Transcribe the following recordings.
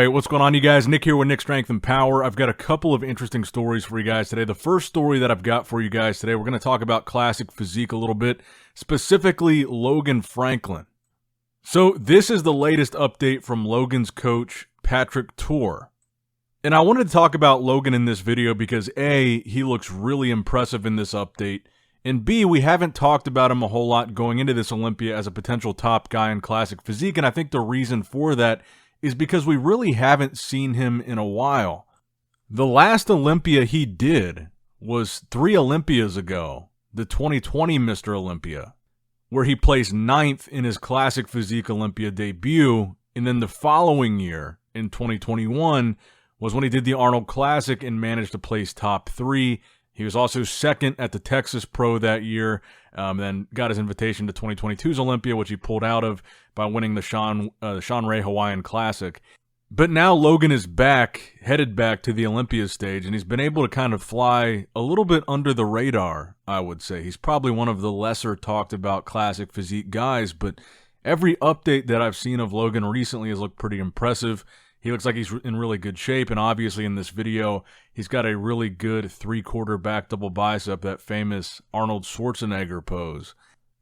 Alright, what's going on, you guys? Nick here with Nick Strength and Power. I've got a couple of interesting stories for you guys today. The first story that I've got for you guys today, we're going to talk about classic physique a little bit, specifically Logan Franklin. So this is the latest update from Logan's coach, Patrick Tuor. And I wanted to talk about Logan in this video because A, he looks really impressive in this update, and B, we haven't talked about him a whole lot going into this Olympia as a potential top guy in classic physique, and I think the reason for that is because we really haven't seen him in a while. The last Olympia he did was 3 Olympias ago, the 2020 Mr. Olympia, where he placed 9th in his classic physique Olympia debut, and then the following year, in 2021, was when he did the Arnold Classic and managed to place top 3. He was also 2nd at the Texas Pro that year, then got his invitation to 2022's Olympia, which he pulled out of by winning the Sean Ray Hawaiian Classic. But now Logan is back, headed back to the Olympia stage, and he's been able to kind of fly a little bit under the radar, I would say. He's probably one of the lesser talked about classic physique guys, but every update that I've seen of Logan recently has looked pretty impressive. He looks like he's in really good shape, and obviously in this video, he's got a really good 3/4 back double bicep, that famous Arnold Schwarzenegger pose.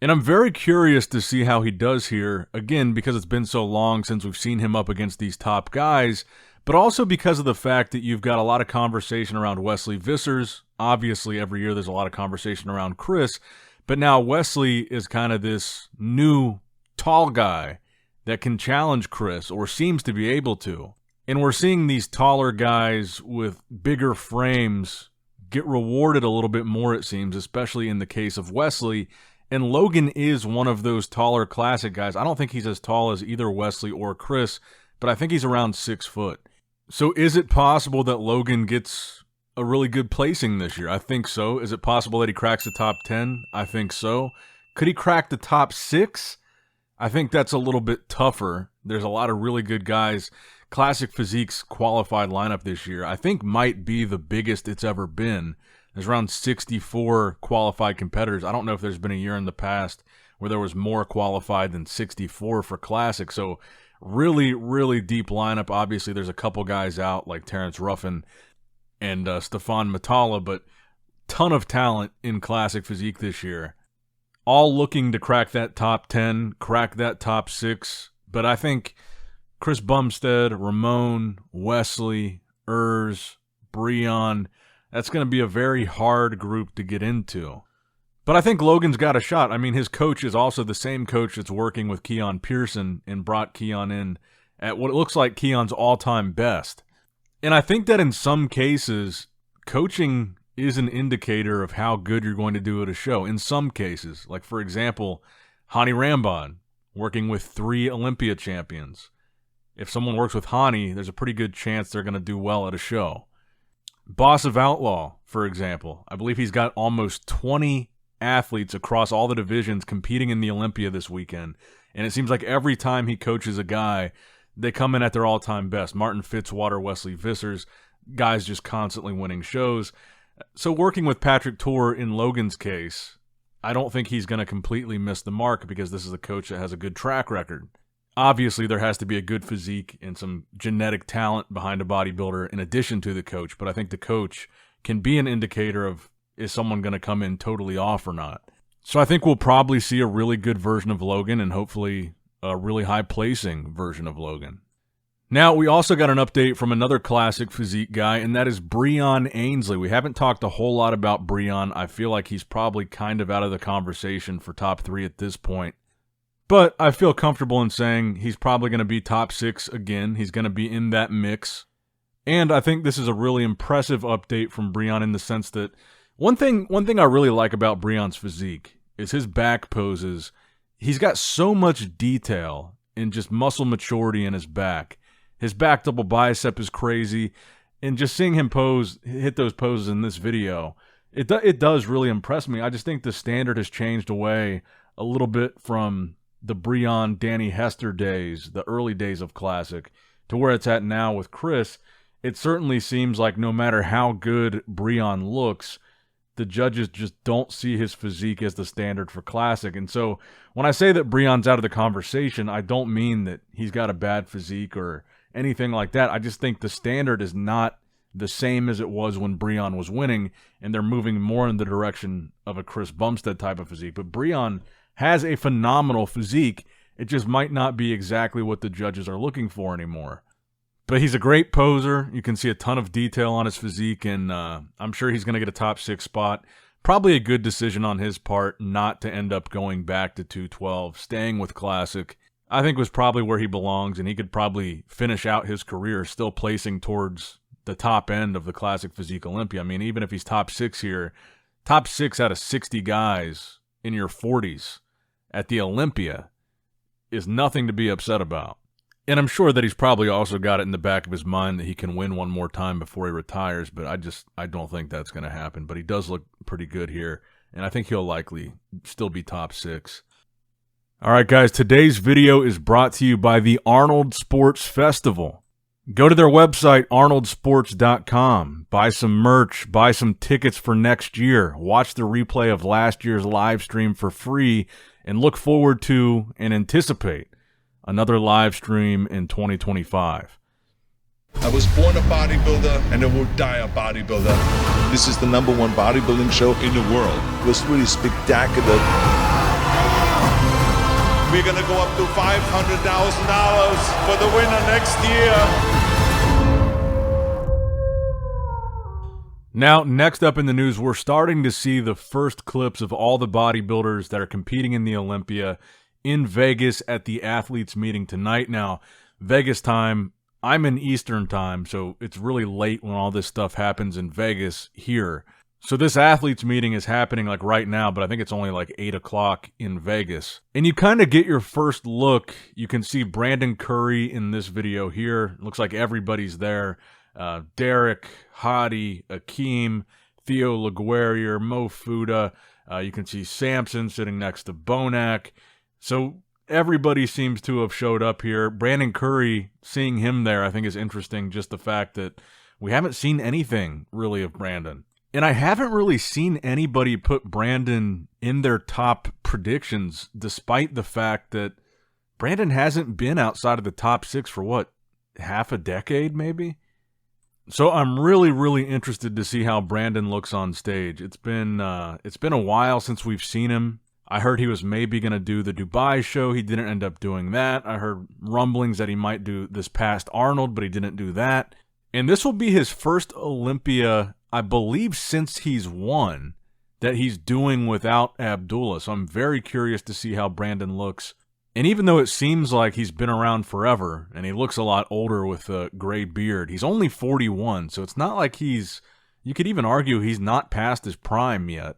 And I'm very curious to see how he does here, again, because it's been so long since we've seen him up against these top guys, but also because of the fact that you've got a lot of conversation around Wesley Vissers. Obviously, every year there's a lot of conversation around Chris, but now Wesley is kind of this new tall guy that can challenge Chris, or seems to be able to. And we're seeing these taller guys with bigger frames get rewarded a little bit more, it seems, especially in the case of Wesley. And Logan is one of those taller classic guys. I don't think he's as tall as either Wesley or Chris, but I think he's around 6 foot. So is it possible that Logan gets a really good placing this year? I think so. Is it possible that he cracks the top 10? I think so. Could he crack the top 6? I think that's a little bit tougher. There's a lot of really good guys. Classic Physique's qualified lineup this year, I think, might be the biggest it's ever been. There's around 64 qualified competitors. I don't know if there's been a year in the past where there was more qualified than 64 for Classic. So really, really deep lineup. Obviously, there's a couple guys out like Terrence Ruffin and Stefan Matala, but ton of talent in Classic Physique this year. All looking to crack that top 10, crack that top 6. But I think Chris Bumstead, Ramon, Wesley, Breon, that's going to be a very hard group to get into. But I think Logan's got a shot. I mean, his coach is also the same coach that's working with Keon Pearson and brought Keon in at what it looks like Keon's all-time best. And I think that in some cases, coaching is an indicator of how good you're going to do at a show. In some cases, like for example, Hani Rambod working with 3 Olympia champions. If someone works with Hani, there's a pretty good chance they're going to do well at a show. Boss of Outlaw, for example, I believe he's got almost 20 athletes across all the divisions competing in the Olympia this weekend. And it seems like every time he coaches a guy, they come in at their all-time best. Martin Fitzwater, Wesley Vissers, guys just constantly winning shows. So working with Patrick Tuor in Logan's case, I don't think he's going to completely miss the mark because this is a coach that has a good track record. Obviously, there has to be a good physique and some genetic talent behind a bodybuilder in addition to the coach, but I think the coach can be an indicator of is someone going to come in totally off or not. So I think we'll probably see a really good version of Logan and hopefully a really high-placing version of Logan. Now, we also got an update from another classic physique guy, and that is Breon Ansley. We haven't talked a whole lot about Breon. I feel like he's probably kind of out of the conversation for top 3 at this point. But I feel comfortable in saying he's probably going to be top 6 again. He's going to be in that mix. And I think this is a really impressive update from Breon in the sense that one thing I really like about Breon's physique is his back poses. He's got so much detail in just muscle maturity in his back. His back double bicep is crazy, and just seeing him hit those poses in this video, it does really impress me. I just think the standard has changed away a little bit from the Breon, Danny Hester days, the early days of Classic, to where it's at now with Chris. It certainly seems like no matter how good Breon looks, the judges just don't see his physique as the standard for Classic. And so when I say that Breon's out of the conversation, I don't mean that he's got a bad physique or anything like that. I just think the standard is not the same as it was when Breon was winning, and they're moving more in the direction of a Chris Bumstead type of physique. But Breon has a phenomenal physique. It just might not be exactly what the judges are looking for anymore. But he's a great poser. You can see a ton of detail on his physique, and I'm sure he's going to get a top 6 spot. Probably a good decision on his part not to end up going back to 212, staying with Classic. I think was probably where he belongs, and he could probably finish out his career still placing towards the top end of the Classic Physique Olympia. I mean, even if he's top 6 here, top 6 out of 60 guys in your 40s at the Olympia is nothing to be upset about. And I'm sure that he's probably also got it in the back of his mind that he can win one more time before he retires, but I don't think that's going to happen. But he does look pretty good here, and I think he'll likely still be top 6. All right, guys, today's video is brought to you by the Arnold Sports Festival. Go to their website, arnoldsports.com, buy some merch, buy some tickets for next year, watch the replay of last year's live stream for free, and look forward to and anticipate another live stream in 2025. I was born a bodybuilder and I will die a bodybuilder. This is the #1 bodybuilding show in the world. It was really spectacular. We're going to go up to $500,000 for the winner next year. Now, next up in the news, we're starting to see the first clips of all the bodybuilders that are competing in the Olympia in Vegas at the athletes meeting tonight. Now, Vegas time, I'm in Eastern time, so it's really late when all this stuff happens in Vegas here. So this athletes meeting is happening like right now, but I think it's only like 8 o'clock in Vegas. And you kind of get your first look. You can see Brandon Curry in this video here. Looks like everybody's there. Derek, Hadi, Akim, Theo LaGuerrier, Mo Fuda. You can see Samson sitting next to Bonac. So everybody seems to have showed up here. Brandon Curry, seeing him there, I think is interesting. Just the fact that we haven't seen anything really of Brandon. And I haven't really seen anybody put Brandon in their top predictions, despite the fact that Brandon hasn't been outside of the top 6 for, what, half a decade maybe? So I'm really, really interested to see how Brandon looks on stage. It's been a while since we've seen him. I heard he was maybe going to do the Dubai show. He didn't end up doing that. I heard rumblings that he might do this past Arnold, but he didn't do that. And this will be his first Olympia, I believe, since he's won, that he's doing without Abdullah. So I'm very curious to see how Brandon looks. And even though it seems like he's been around forever, and he looks a lot older with a gray beard, he's only 41, so it's not like you could even argue he's not past his prime yet.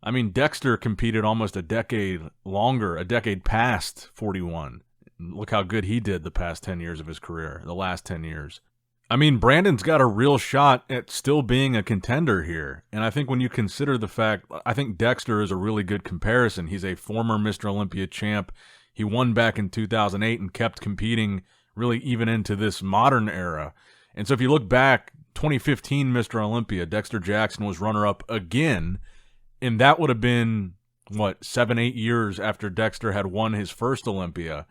I mean, Dexter competed almost a decade longer, a decade past 41. Look how good he did the past 10 years of his career, the last 10 years. I mean, Brandon's got a real shot at still being a contender here. And I think when you consider the fact, I think Dexter is a really good comparison. He's a former Mr. Olympia champ. He won back in 2008 and kept competing really even into this modern era. And so if you look back, 2015 Mr. Olympia, Dexter Jackson was runner-up again. And that would have been, what, 7-8 years after Dexter had won his first Olympia.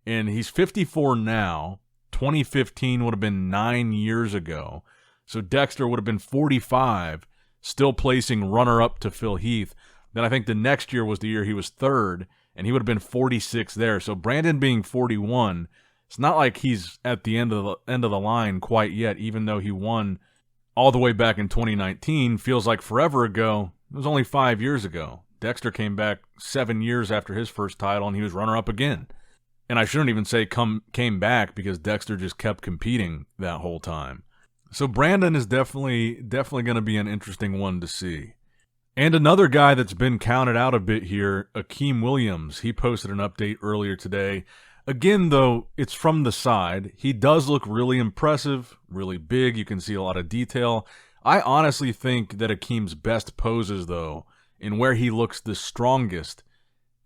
And he's 54 now. 2015 would have been 9 years ago. So Dexter would have been 45, still placing runner-up to Phil Heath. Then I think the next year was the year he was third, and he would have been 46 there. So Brandon being 41, it's not like he's at the end of the line quite yet, even though he won all the way back in 2019. Feels like forever ago. It was only 5 years ago. Dexter came back 7 years after his first title, and he was runner-up again. And I shouldn't even say came back, because Dexter just kept competing that whole time. So Brandon is definitely going to be an interesting one to see. And another guy that's been counted out a bit here, Akim Williams. He posted an update earlier today. Again, though, it's from the side. He does look really impressive, really big. You can see a lot of detail. I honestly think that Akim's best poses, though, and where he looks the strongest,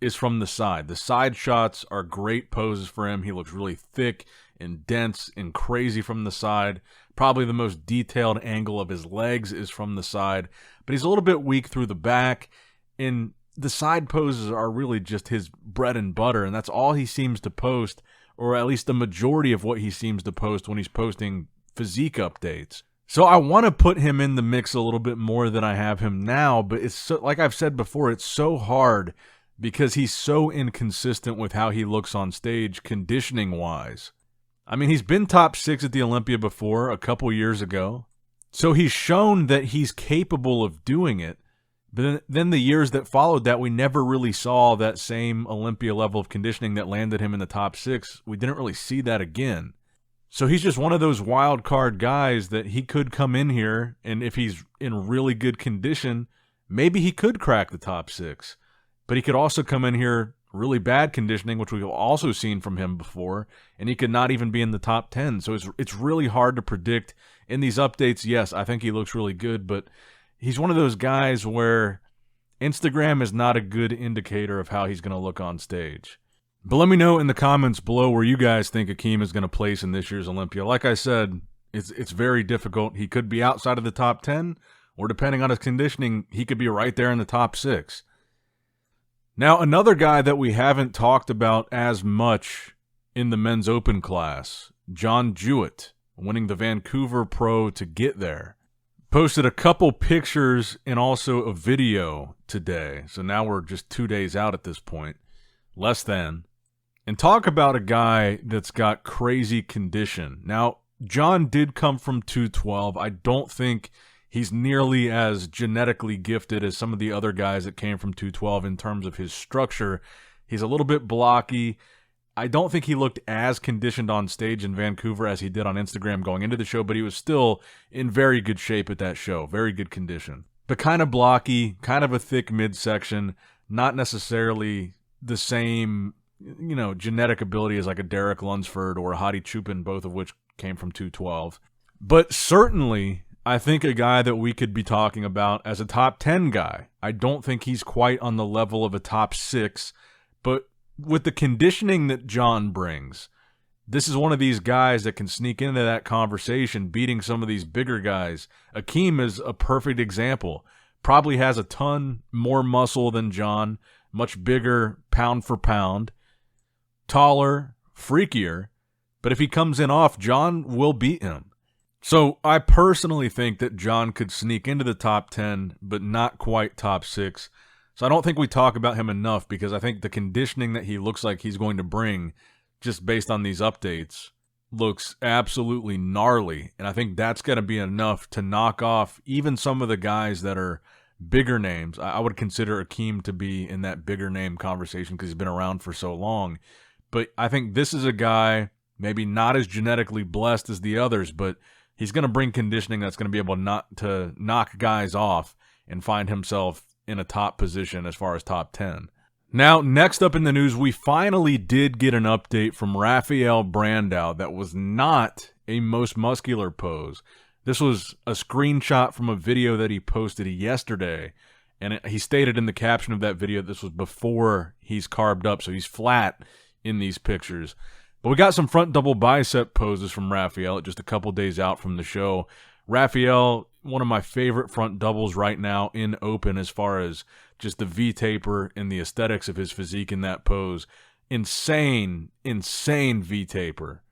is from the side. The side shots are great poses for him. He looks really thick and dense and crazy from the side. Probably the most detailed angle of his legs is from the side, but he's a little bit weak through the back, and the side poses are really just his bread and butter, and that's all he seems to post or at least the majority of what he seems to post when he's posting physique updates. So I want to put him in the mix a little bit more than I have him now, but it's so, like I've said before, it's so hard because he's so inconsistent with how he looks on stage conditioning-wise. I mean, he's been top 6 at the Olympia before a couple years ago, so he's shown that he's capable of doing it, but then the years that followed that, we never really saw that same Olympia level of conditioning that landed him in the top 6. We didn't really see that again. So he's just one of those wild card guys that he could come in here, and if he's in really good condition, maybe he could crack the top 6. But he could also come in here really bad conditioning, which we've also seen from him before, and he could not even be in the top 10. So it's really hard to predict. In these updates, yes, I think he looks really good, but he's one of those guys where Instagram is not a good indicator of how he's going to look on stage. But let me know in the comments below where you guys think Akim is going to place in this year's Olympia. Like I said, it's very difficult. He could be outside of the top 10, or depending on his conditioning, he could be right there in the top 6. Now, another guy that we haven't talked about as much in the men's open class, Jon Jewett, winning the Vancouver Pro to get there. Posted a couple pictures and also a video today. So now we're just 2 days out at this point. Less than. And talk about a guy that's got crazy condition. Now, Jon did come from 212. I don't think he's nearly as genetically gifted as some of the other guys that came from 212 in terms of his structure. He's a little bit blocky. I don't think he looked as conditioned on stage in Vancouver as he did on Instagram going into the show, but he was still in very good shape at that show. Very good condition. But kind of blocky, kind of a thick midsection, not necessarily the same, genetic ability as like a Derek Lunsford or a Hadi Chupin, both of which came from 212. But certainly, I think a guy that we could be talking about as a top 10 guy. I don't think he's quite on the level of a top 6, but with the conditioning that Jon brings, this is one of these guys that can sneak into that conversation, beating some of these bigger guys. Akim is a perfect example. Probably has a ton more muscle than Jon, much bigger pound for pound, taller, freakier, but if he comes in off, Jon will beat him. So I personally think that Jon could sneak into the top 10, but not quite top 6. So I don't think we talk about him enough because I think the conditioning that he looks like he's going to bring, just based on these updates, looks absolutely gnarly. And I think that's going to be enough to knock off even some of the guys that are bigger names. I would consider Akim to be in that bigger name conversation because he's been around for so long. But I think this is a guy maybe not as genetically blessed as the others, but he's going to bring conditioning that's going to be able to knock guys off and find himself in a top position as far as top 10. Now, next up in the news, we finally did get an update from Rafael Brandao that was not a most muscular pose. This was a screenshot from a video that he posted yesterday, and he stated in the caption of that video this was before he's carved up, so he's flat in these pictures. But we got some front double bicep poses from Rafael just a couple days out from the show. Rafael, one of my favorite front doubles right now in open as far as just the V-taper and the aesthetics of his physique in that pose. Insane V-taper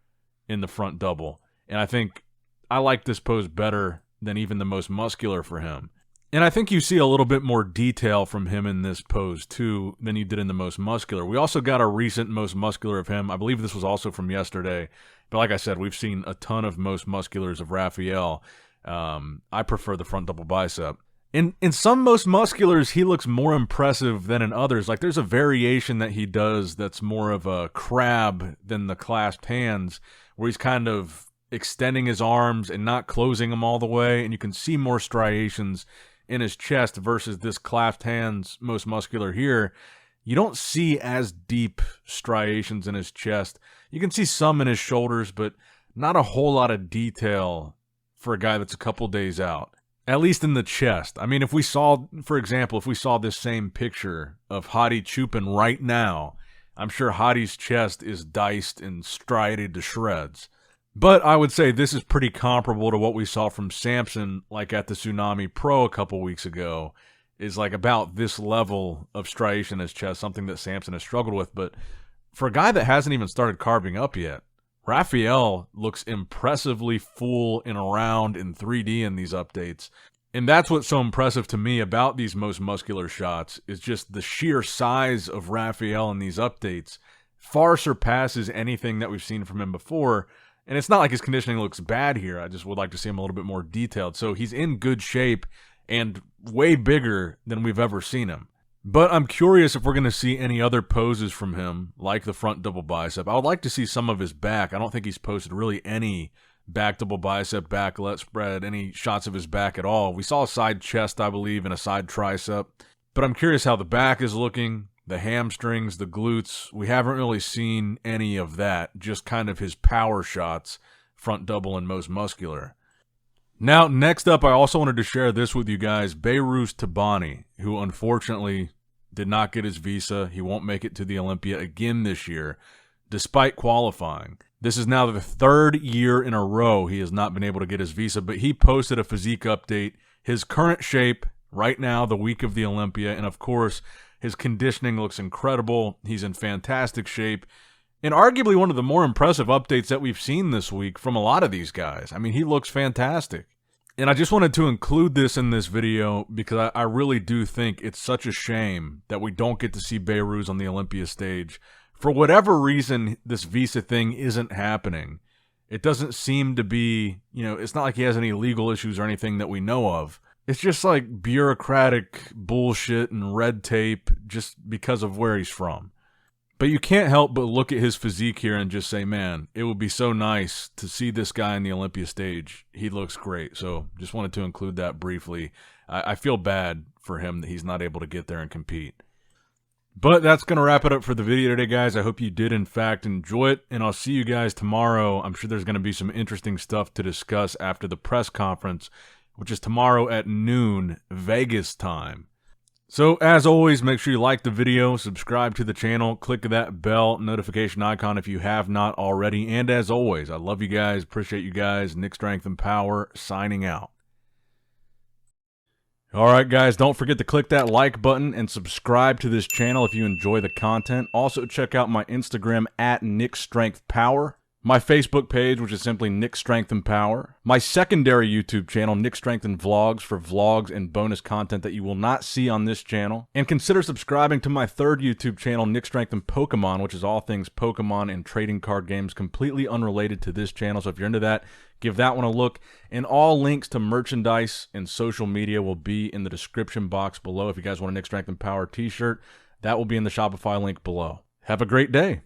in the front double. And I think I like this pose better than even the most muscular for him. And I think you see a little bit more detail from him in this pose, too, than you did in the most muscular. We also got a recent most muscular of him. I believe this was also from yesterday. But like I said, we've seen a ton of most musculars of Rafael. I prefer the front double bicep. In some most musculars, he looks more impressive than in others. Like there's a variation that he does that's more of a crab than the clasped hands, where he's kind of extending his arms and not closing them all the way. And you can see more striations in his chest versus this clasped hands most muscular here. You don't see as deep striations in his chest. You can see some in his shoulders, but not a whole lot of detail for a guy that's a couple days out. At least in the chest. I mean, if we saw, for example, if we saw this same picture of Hadi Chupin right now, I'm sure Hadi's chest is diced and striated to shreds. But I would say this is pretty comparable to what we saw from Samson, like at the Tsunami Pro a couple weeks ago, is like about this level of striation in his chest, something that Samson has struggled with. But for a guy that hasn't even started carving up yet, Rafael looks impressively full and around in 3D in these updates. And that's what's so impressive to me about these most muscular shots, is just the sheer size of Rafael in these updates far surpasses anything that we've seen from him before. And it's not like his conditioning looks bad here. I just would like to see him a little bit more detailed. So he's in good shape and way bigger than we've ever seen him. But I'm curious if we're going to see any other poses from him, like the front double bicep. I would like to see some of his back. I don't think he's posted really any back double bicep, back let spread, any shots of his back at all. We saw a side chest, I believe, and a side tricep. But I'm curious how the back is looking, the hamstrings, the glutes. We haven't really seen any of that, just kind of his power shots, front double and most muscular. Now, next up, I also wanted to share this with you guys. Behrouz Tabani, who unfortunately did not get his visa. He won't make it to the Olympia again this year, despite qualifying. This is now the third year in a row he has not been able to get his visa, but he posted a physique update. His current shape right now, the week of the Olympia, and of course, his conditioning looks incredible. He's in fantastic shape. And arguably one of the more impressive updates that we've seen this week from a lot of these guys. I mean, he looks fantastic. And I just wanted to include this in this video because I really do think it's such a shame that we don't get to see Behrouz on the Olympia stage. For whatever reason, this visa thing isn't happening. It doesn't seem to be, it's not like he has any legal issues or anything that we know of. It's just like bureaucratic bullshit and red tape just because of where he's from. But you can't help but look at his physique here and just say, man, it would be so nice to see this guy on the Olympia stage. He looks great. So just wanted to include that briefly. I feel bad for him that he's not able to get there and compete. But that's going to wrap it up for the video today, guys. I hope you did, in fact, enjoy it. And I'll see you guys tomorrow. I'm sure there's going to be some interesting stuff to discuss after the press conference, which is tomorrow at noon, Vegas time. So, as always, make sure you like the video, subscribe to the channel, click that bell notification icon if you have not already. And as always, I love you guys, appreciate you guys. Nick Strength and Power, signing out. Alright guys, don't forget to click that like button and subscribe to this channel if you enjoy the content. Also check out my Instagram at NickStrengthPower. My Facebook page, which is simply Nick Strength and Power. My secondary YouTube channel, Nick Strength and Vlogs, for vlogs and bonus content that you will not see on this channel. And consider subscribing to my third YouTube channel, Nick Strength and Pokemon, which is all things Pokemon and trading card games, completely unrelated to this channel. So if you're into that, give that one a look. And all links to merchandise and social media will be in the description box below. If you guys want a Nick Strength and Power t-shirt, that will be in the Shopify link below. Have a great day.